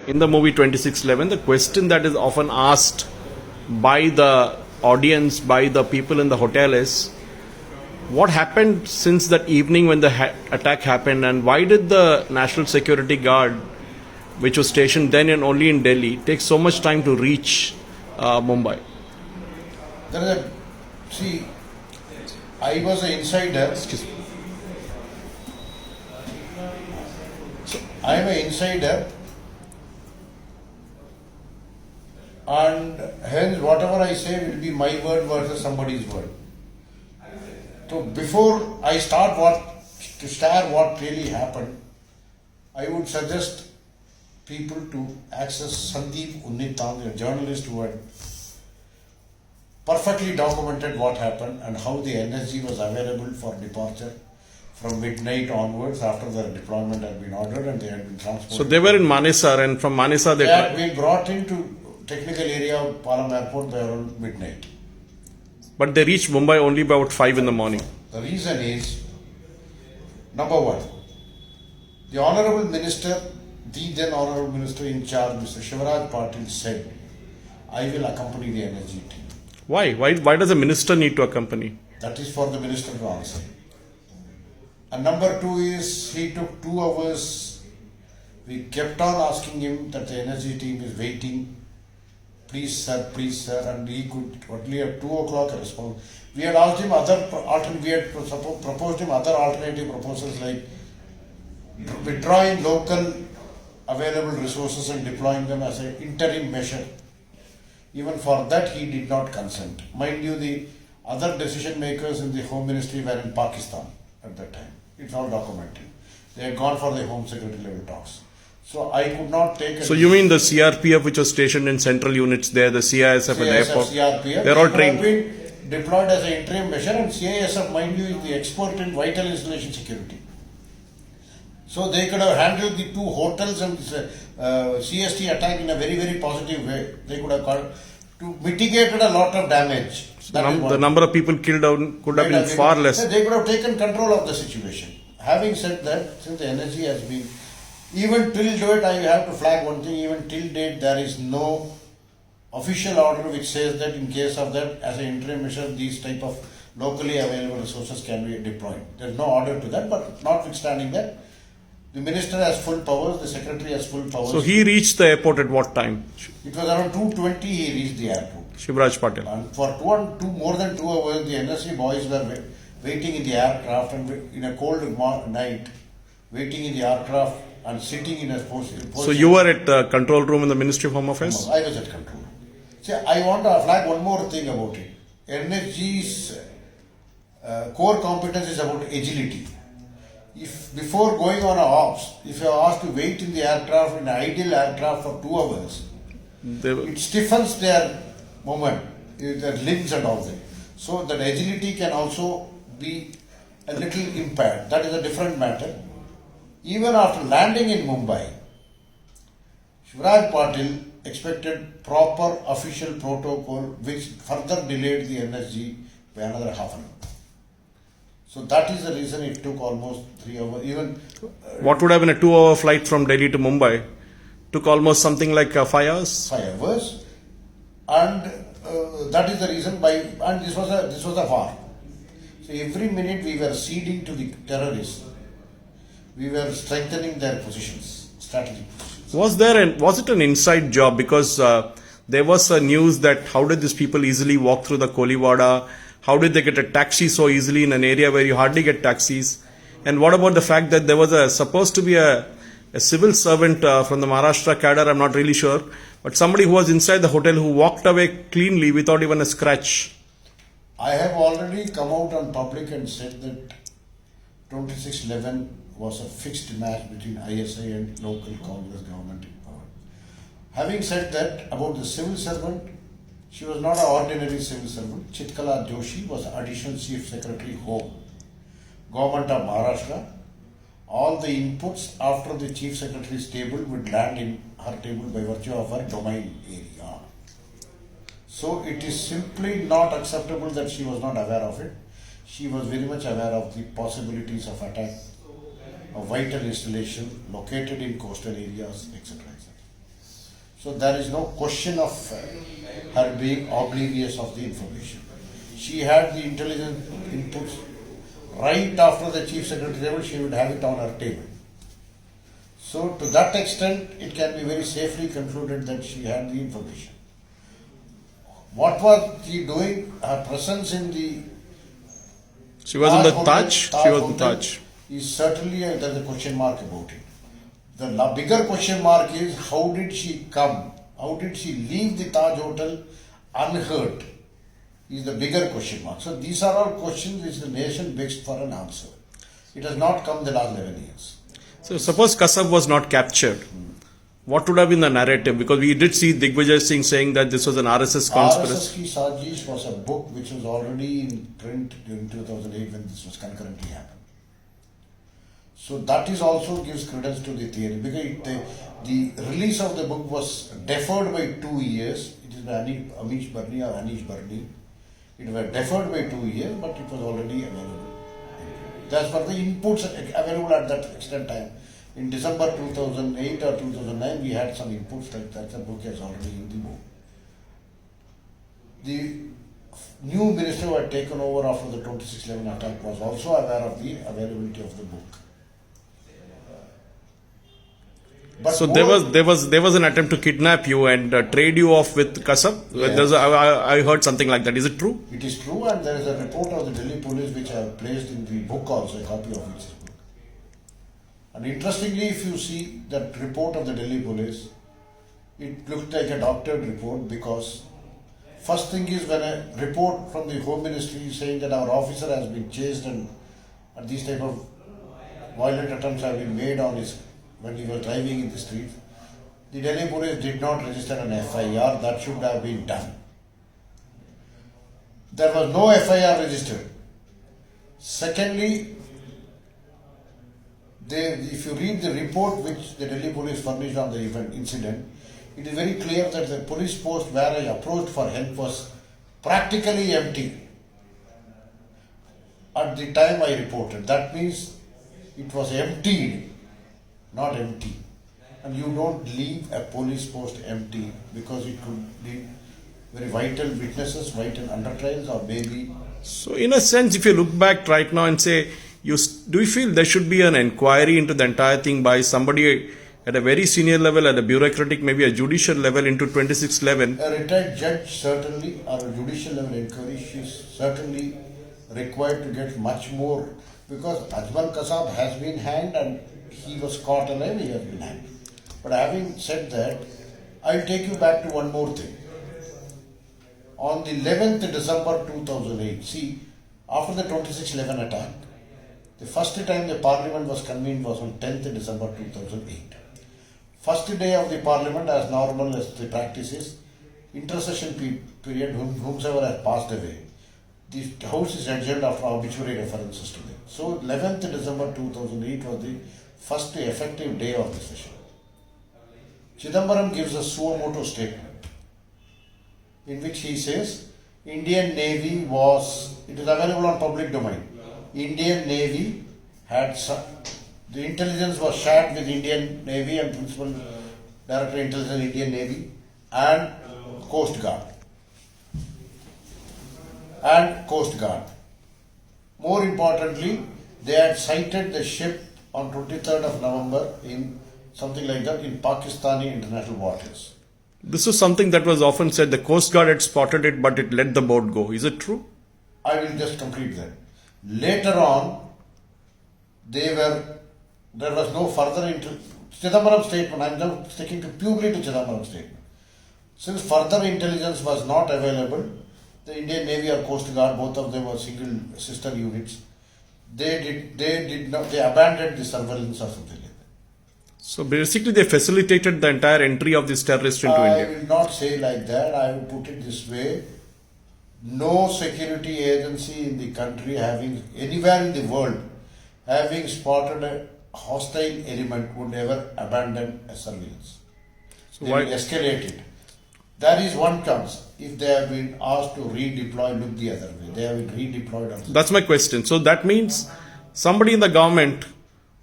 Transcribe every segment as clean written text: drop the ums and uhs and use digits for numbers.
In the movie 2611, the question that is often asked by the audience, by the people in the hotel is, what happened since that evening when the attack happened, and why did the National Security Guard, which was stationed then and only in Delhi, take so much time to reach Mumbai? I was an insider. I am an insider, and hence whatever I say will be my word versus somebody's word. So before I start what really happened, I would suggest people to access Sandeep Unnithan, a journalist who had perfectly documented what happened and how the energy was available for departure from midnight onwards after the deployment had been ordered and they had been transported. So they were in Manesar, and from Manesar they had been brought into technical area of Palam Airport by around midnight. But they reached Mumbai only by about 5 in the morning. The reason is, number one, the Honorable Minister, the then Honorable Minister in charge, Mr. Shivraj Patil, said, I will accompany the energy team. Why? Why does a minister need to accompany? That is for the minister to answer. And number two is, he took 2 hours. We kept on asking him that the energy team is waiting. Please sir, and he could only at 2 o'clock respond. We had asked him proposed him other alternative proposals like withdrawing local available resources and deploying them as an interim measure. Even for that he did not consent. Mind you, the other decision makers in the Home Ministry were in Pakistan at that time. It's all documented. They had gone for the Home Secretary level talks. So I could not take. So you mean the CRPF, which was stationed in central units there, the CISF at the airport? CRPF, they're all trained. Been deployed as an interim measure, and CISF, mind you, is the expert in vital installation security. So they could have handled the 2 hotels and CST attack in a very, very positive way. They could have mitigated a lot of damage. The number of people killed could have been far less. They could have taken control of the situation. Having said that, since the energy has been, even till date, I have to flag one thing, even till date there is no official order which says that in case of that, as an interim measure, these type of locally available resources can be deployed. There is no order to that, but notwithstanding that, the minister has full powers, the secretary has full powers. So he reached the airport at what time? It was around 2:20 he reached the airport. Shivraj Patil. And for more than 2 hours, the NSC boys were waiting in the aircraft, and in a cold night, waiting in the aircraft and sitting in a position. So you were at the control room in the Ministry of Home Affairs? No, I was at control. See, I want to flag one more thing about it. NSG's core competence is about agility. If before going on a ops, if you are asked to wait in the aircraft, in an ideal aircraft for 2 hours, it stiffens their movement, their limbs and all that. So that agility can also be a little impaired. That is a different matter. Even after landing in Mumbai, Shivraj Patil expected proper official protocol which further delayed the NSG by another half an hour. So that is the reason it took almost 3 hours. Even what would have been a 2-hour flight from Delhi to Mumbai took almost something like 5 hours. 5 hours, and that is the reason and this was a war. So every minute we were ceding to the terrorists. We were strengthening their positions, strategic positions. Was it an inside job? Because there was a news that how did these people easily walk through the Koliwada? How did they get a taxi so easily in an area where you hardly get taxis? And what about the fact that there was supposed to be a civil servant from the Maharashtra cadre, I'm not really sure, but somebody who was inside the hotel who walked away cleanly without even a scratch? I have already come out on public and said that 2611 was a fixed match between ISI and local Congress government in power. Having said that, about the civil servant, she was not an ordinary civil servant. Chitkala Joshi was Additional Chief Secretary Home, Government of Maharashtra. All the inputs after the Chief Secretary's table would land in her table by virtue of her domain area. So it is simply not acceptable that she was not aware of it. She was very much aware of the possibilities of attack, of vital installation located in coastal areas, etc. So there is no question of her being oblivious of the information. She had the intelligence inputs right after the chief secretary level, she would have it on her table. So to that extent, it can be very safely concluded that she had the information. What was she doing? Her presence in the She was in the Hotel- Taj. She was in Hotel Taj. is certainly there's a question mark about it. The bigger question mark is how did she come? How did she leave the Taj Hotel unhurt? Is the bigger question mark. So these are all questions which the nation begs for an answer. It has not come the last 11 years. So suppose Kasab was not captured. What would have been the narrative? Because we did see Digvijay Singh saying that this was an RSS conspiracy. RSS Ki Sajish was a book which was already in print in 2008 when this was concurrently happened. So that is also gives credence to the theory because the release of the book was deferred by 2 years. It is by Amish Barni or Anish Barni. It was deferred by 2 years, but it was already available. That's for the inputs available at that extent time. In December 2008 or 2009, we had some inputs that the book is already in the book. The new minister who had taken over after the 26/11 attack was also aware of the availability of the book. But So more- there was an attempt to kidnap you and trade you off with Kasab. Yes. I heard something like that. Is it true? It is true, and there is a report of the Delhi police which I have placed in the book also, a copy of which is book. And interestingly, if you see that report of the Delhi police, it looked like a doctored report because first thing is when a report from the Home Ministry is saying that our officer has been chased and these type of violent attempts have been made on his when he was driving in the street, the Delhi police did not register an FIR. That should have been done. There was no FIR registered. Secondly, if you read the report which the Delhi police furnished on the event incident, it is very clear that the police post where I approached for help was practically empty at the time I reported. That means it was emptied, not empty. And you don't leave a police post empty because it could be very vital witnesses, vital under trials, or maybe. So in a sense, if you look back right now and say, do you feel there should be an inquiry into the entire thing by somebody at a very senior level, at a bureaucratic, maybe a judicial level into 26/11? A retired judge certainly, or a judicial level inquiry, she is certainly required to get much more because Ajmal Kasab has been hanged and he was caught alive, he has been hanged. But having said that, I'll take you back to one more thing. On the 11th December 2008, see, after the 26/11 attack, the first time the parliament was convened was on 10th December 2008. First day of the parliament, as normal as the practice is, intercession period, whomsoever has passed away, the house is adjourned after obituary references to them. So 11th December 2008 was the first effective day of the session. Chidambaram gives a suo motu statement in which he says, Indian Navy was, it is available on public domain, Indian Navy had, the intelligence was shared with Indian Navy and Principal Director Intelligence Indian Navy and Coast Guard. More importantly, they had sighted the ship on 23rd of November in something like that in Pakistani international waters. This was something that was often said. The Coast Guard had spotted it, but it let the boat go. Is it true? I will just complete that. Later on, there was no further Chidambaram statement. I am now sticking to purely to Chidambaram statement. Since further intelligence was not available, the Indian Navy or Coast Guard, both of them were single sister units. They abandoned the surveillance or something like that. So basically, they facilitated the entire entry of this terrorist into I India. will not say like that. I will put it this way. No security agency in the country anywhere in the world having spotted a hostile element would never abandon a surveillance. So They why? will escalate it. There is one comes. If they have been asked to redeploy, look the other way. They have been redeployed also. That's my question. So that means somebody in the government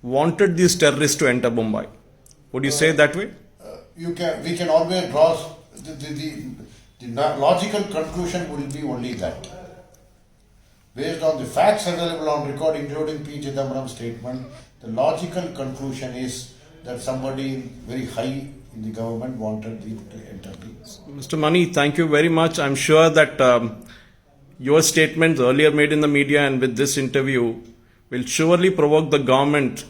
wanted these terrorists to enter Mumbai. Would you say that way? we can always draw the logical conclusion will be only that. Based on the facts available on record, including P. Chidambaram's statement, the logical conclusion is that somebody very high in the government wanted to enter the. Mr. Mani, thank you very much. I'm sure that your statements earlier made in the media and with this interview will surely provoke the government,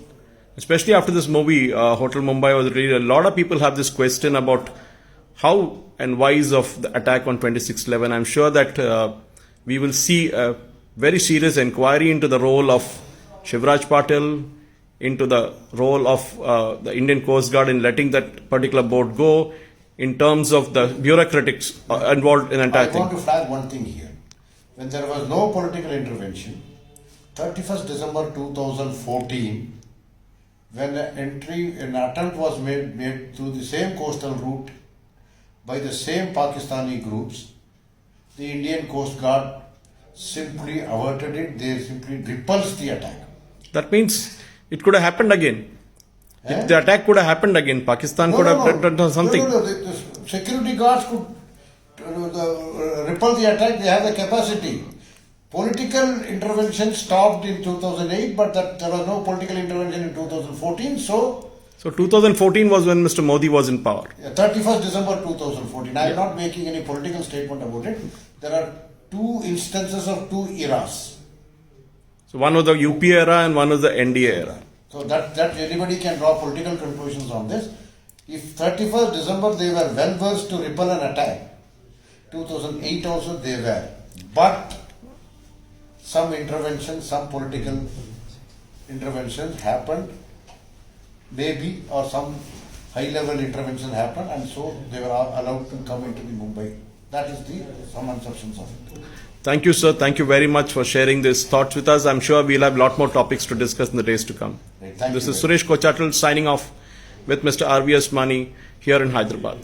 especially after this movie, Hotel Mumbai was released. A lot of people have this question about how and whys of the attack on 26/11. I'm sure that we will see a very serious inquiry into the role of Shivraj Patil, into the role of the Indian Coast Guard in letting that particular boat go, in terms of the bureaucrats involved in the entire I thing. want to flag one thing here. When there was no political intervention, 31st December 2014, when an attempt was made through the same coastal route by the same Pakistani groups, the Indian Coast Guard simply averted it. They simply repulsed the attack. That means it could have happened again. Eh? The attack could have happened again. Pakistan could have done something. No. The security guards could repel the attack. They have the capacity. Political intervention stopped in 2008, but there was no political intervention in 2014. So 2014 was when Mr. Modi was in power. 31st December 2014. I am not making any political statement about it. There are two instances of two eras. So one was the UP era and one was the NDA era. So that anybody can draw political conclusions on this. If 31st December they were well versed to repel an attack, 2008 also they were. But some intervention, some political interventions happened, maybe, or some high level intervention happened, and so they were allowed to come into the Mumbai. That is some assumptions of it. Thank you, sir. Thank you very much for sharing these thoughts with us. I'm sure we'll have a lot more topics to discuss in the days to come. Right, thank This you is very Suresh Kochatal signing off with Mr. RVS Mani here in Hyderabad.